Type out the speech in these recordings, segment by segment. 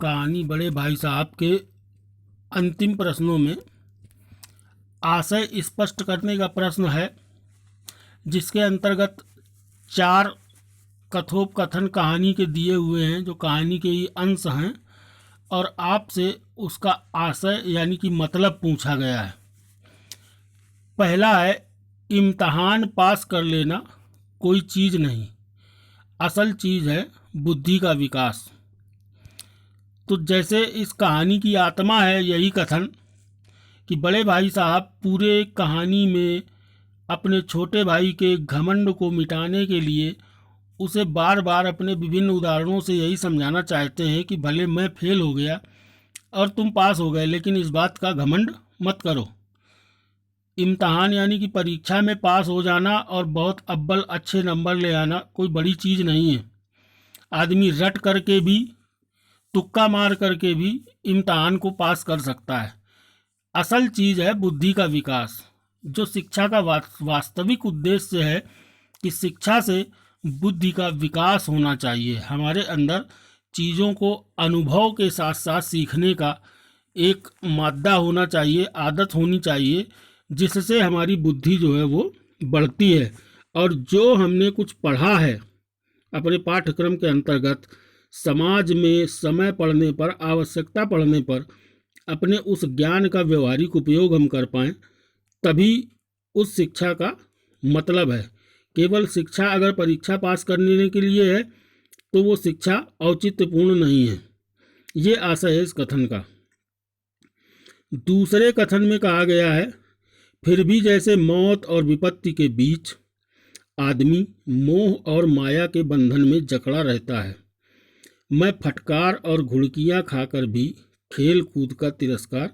कहानी बड़े भाई साहब के अंतिम प्रश्नों में आशय स्पष्ट करने का प्रश्न है, जिसके अंतर्गत 4 कथोपकथन कहानी के दिए हुए हैं, जो कहानी के ही अंश हैं, और आपसे उसका आशय यानी कि मतलब पूछा गया है। पहला है, इम्तहान पास कर लेना कोई चीज़ नहीं, असल चीज़ है बुद्धि का विकास। तो जैसे इस कहानी की आत्मा है यही कथन कि बड़े भाई साहब पूरे कहानी में अपने छोटे भाई के घमंड को मिटाने के लिए उसे बार बार अपने विभिन्न उदाहरणों से यही समझाना चाहते हैं कि भले मैं फेल हो गया और तुम पास हो गए, लेकिन इस बात का घमंड मत करो। इम्तहान यानी कि परीक्षा में पास हो जाना और बहुत अव्वल अच्छे नंबर ले आना कोई बड़ी चीज़ नहीं है। आदमी रट करके भी, तुक्का मार करके भी इम्तहान को पास कर सकता है। असल चीज़ है बुद्धि का विकास, जो शिक्षा का वास्तविक उद्देश्य है कि शिक्षा से बुद्धि का विकास होना चाहिए। हमारे अंदर चीज़ों को अनुभव के साथ साथ सीखने का एक मादा होना चाहिए, आदत होनी चाहिए, जिससे हमारी बुद्धि जो है वो बढ़ती है। और जो हमने कुछ पढ़ा है अपने पाठ्यक्रम के अंतर्गत, समाज में समय पड़ने पर, आवश्यकता पड़ने पर अपने उस ज्ञान का व्यवहारिक उपयोग हम कर पाएँ, तभी उस शिक्षा का मतलब है। केवल शिक्षा अगर परीक्षा पास करने के लिए है तो वो शिक्षा औचित्यपूर्ण नहीं है। ये आशय है इस कथन का। दूसरे कथन में कहा गया है, फिर भी जैसे मौत और विपत्ति के बीच आदमी मोह और माया के बंधन में जकड़ा रहता है, मैं फटकार और घुड़कियां खाकर भी खेल कूद का तिरस्कार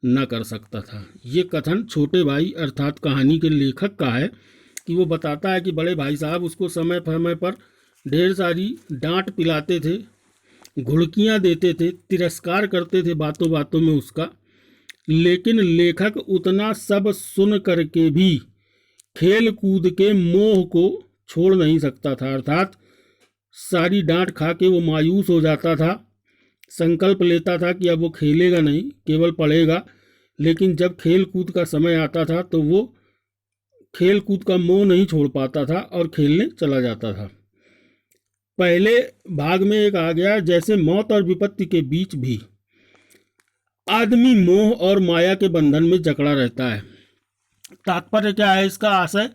न कर सकता था। ये कथन छोटे भाई अर्थात कहानी के लेखक का है कि वो बताता है कि बड़े भाई साहब उसको समय समय पर ढेर सारी डांट पिलाते थे, घुड़कियां देते थे, तिरस्कार करते थे बातों बातों में उसका, लेकिन लेखक उतना सब सुन करके भी खेल कूद के मोह को छोड़ नहीं सकता था। अर्थात सारी डांट खा के वो मायूस हो जाता था, संकल्प लेता था कि अब वो खेलेगा नहीं, केवल पढ़ेगा। लेकिन जब खेल कूद का समय आता था तो वो खेल कूद का मोह नहीं छोड़ पाता था और खेलने चला जाता था। पहले भाग में एक आ गया, जैसे मौत और विपत्ति के बीच भी आदमी मोह और माया के बंधन में जकड़ा रहता है। तात्पर्य क्या है इसका आशय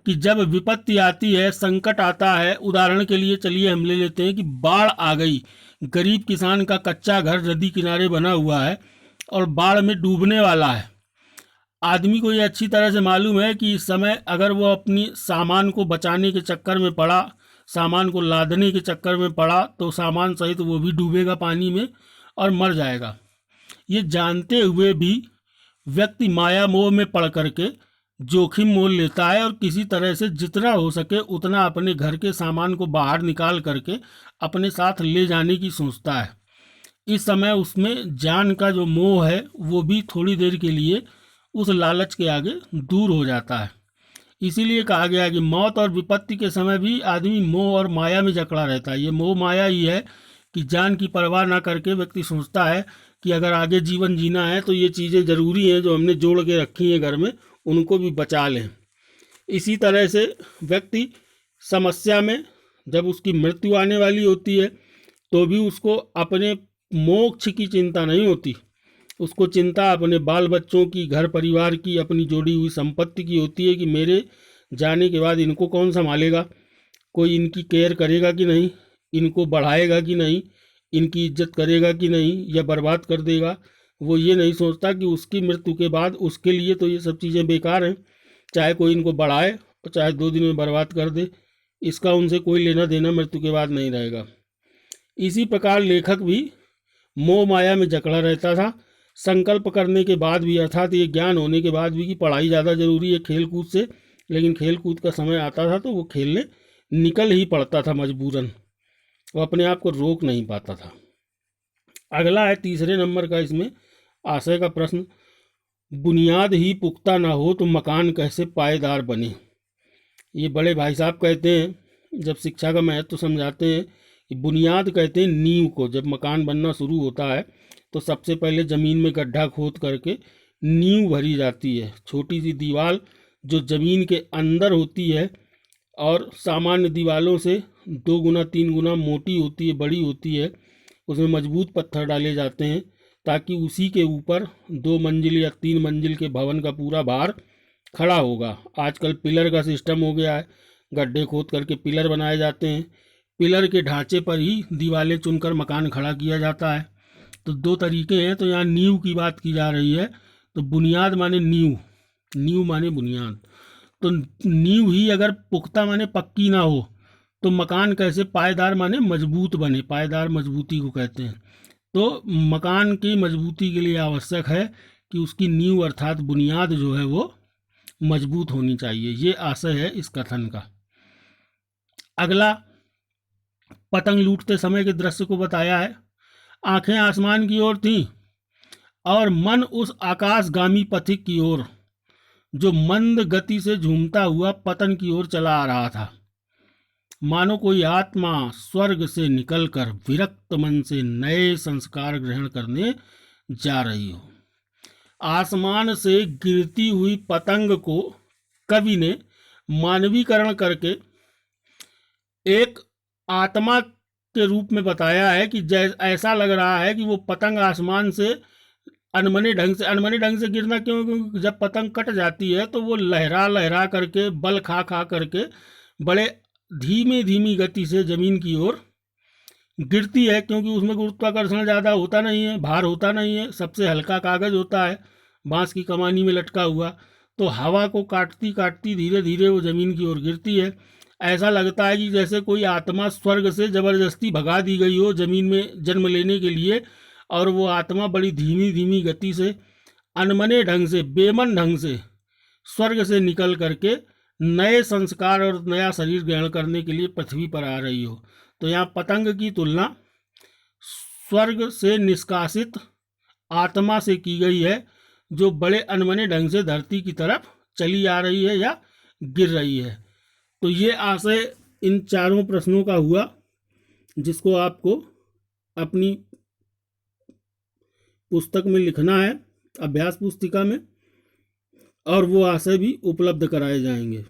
कि जब विपत्ति आती है, संकट आता है, उदाहरण के लिए चलिए हम ले लेते हैं कि बाढ़ आ गई, गरीब किसान का कच्चा घर नदी किनारे बना हुआ है और बाढ़ में डूबने वाला है। आदमी को ये अच्छी तरह से मालूम है कि इस समय अगर वो अपनी सामान को बचाने के चक्कर में पड़ा, सामान को लादने के चक्कर में पड़ा, तो सामान सहित वो भी डूबेगा पानी में और मर जाएगा। ये जानते हुए भी व्यक्ति माया मोह में पड़ करके जोखिम मोल लेता है और किसी तरह से जितना हो सके उतना अपने घर के सामान को बाहर निकाल करके अपने साथ ले जाने की सोचता है। इस समय उसमें जान का जो मोह है वो भी थोड़ी देर के लिए उस लालच के आगे दूर हो जाता है। इसीलिए कहा गया कि मौत और विपत्ति के समय भी आदमी मोह और माया में जकड़ा रहता है। ये मोह माया ही है कि जान की परवाह ना करके व्यक्ति सोचता है कि अगर आगे जीवन जीना है तो ये चीज़ें ज़रूरी हैं जो हमने जोड़ के रखी हैं घर में, उनको भी बचा लें। इसी तरह से व्यक्ति समस्या में जब उसकी मृत्यु आने वाली होती है तो भी उसको अपने मोक्ष की चिंता नहीं होती, उसको चिंता अपने बाल बच्चों की, घर परिवार की, अपनी जोड़ी हुई संपत्ति की होती है कि मेरे जाने के बाद इनको कौन संभालेगा, कोई इनकी केयर करेगा कि नहीं, इनको बढ़ाएगा कि नहीं, इनकी इज्जत करेगा कि नहीं, या बर्बाद कर देगा। वो ये नहीं सोचता कि उसकी मृत्यु के बाद उसके लिए तो ये सब चीज़ें बेकार हैं, चाहे कोई इनको बढ़ाए और चाहे 2 दिन में बर्बाद कर दे, इसका उनसे कोई लेना देना मृत्यु के बाद नहीं रहेगा। इसी प्रकार लेखक भी मोह माया में जकड़ा रहता था, संकल्प करने के बाद भी, अर्थात ये ज्ञान होने के बाद भी कि पढ़ाई ज़्यादा ज़रूरी है खेल कूद से, लेकिन खेल कूद का समय आता था तो वो खेलने निकल ही पड़ता था मजबूरन, वो अपने आप को रोक नहीं पाता था। अगला है तीसरे नंबर का इसमें आशय का प्रश्न, बुनियाद ही पुख्ता ना हो तो मकान कैसे पायेदार बने। ये बड़े भाई साहब कहते हैं, जब शिक्षा का महत्व समझाते हैं बुनियाद कहते हैं नींव को। जब मकान बनना शुरू होता है तो सबसे पहले ज़मीन में गड्ढा खोद करके नींव भरी जाती है। छोटी सी दीवार जो ज़मीन के अंदर होती है और सामान्य दीवारों से 2 गुना 3 गुना मोटी होती है, बड़ी होती है, उसमें मजबूत पत्थर डाले जाते हैं ताकि उसी के ऊपर 2 मंजिल या 3 मंजिल के भवन का पूरा भार खड़ा होगा। आजकल पिलर का सिस्टम हो गया है, गड्ढे खोद करके पिलर बनाए जाते हैं। पिलर के ढांचे पर ही दीवारें चुनकर मकान खड़ा किया जाता है। तो 2 तरीके हैं। तो यहाँ नींव की बात की जा रही है। तो बुनियाद माने नींव, नींव माने बुनियाद। तो नींव ही अगर पुख्ता माने पक्की ना हो तो मकान कैसे पायदार माने मजबूत बने, पायदार मजबूती को कहते हैं। तो मकान की मजबूती के लिए आवश्यक है कि उसकी नींव अर्थात बुनियाद जो है वो मजबूत होनी चाहिए। ये आशय है इस कथन का। अगला पतंग लूटते समय के दृश्य को बताया है। आंखें आसमान की ओर थीं और मन उस आकाशगामी पथिक की ओर जो मंद गति से झूमता हुआ पतन की ओर चला आ रहा था। मानो कोई आत्मा स्वर्ग से निकलकर विरक्त मन से नए संस्कार ग्रहण करने जा रही हो। आसमान से गिरती हुई पतंग को कवि ने मानवीकरण करके एक आत्मा के रूप में बताया है कि ऐसा लग रहा है कि वो पतंग आसमान से अनमने ढंग से गिरना क्यों? क्योंकि जब पतंग कट जाती है तो वो लहरा लहरा करके, बल खा खा करके बड़े धीमी धीमी गति से ज़मीन की ओर गिरती है, क्योंकि उसमें गुरुत्वाकर्षण ज़्यादा होता नहीं है, भार होता नहीं है, सबसे हल्का कागज़ होता है बांस की कमानी में लटका हुआ। तो हवा को काटती काटती धीरे धीरे वो ज़मीन की ओर गिरती है। ऐसा लगता है कि जैसे कोई आत्मा स्वर्ग से ज़बरदस्ती भगा दी गई हो ज़मीन में जन्म लेने के लिए, और वो आत्मा बड़ी धीमी धीमी गति से अनमने ढंग से, बेमन ढंग से स्वर्ग से निकल करके नए संस्कार और नया शरीर ग्रहण करने के लिए पृथ्वी पर आ रही हो। तो यहाँ पतंग की तुलना स्वर्ग से निष्कासित आत्मा से की गई है, जो बड़े अनमने ढंग से धरती की तरफ चली आ रही है या गिर रही है। तो ये आशय इन चारों प्रश्नों का हुआ, जिसको आपको अपनी पुस्तक में लिखना है, अभ्यास पुस्तिका में, और वो आशय भी उपलब्ध कराए जाएंगे।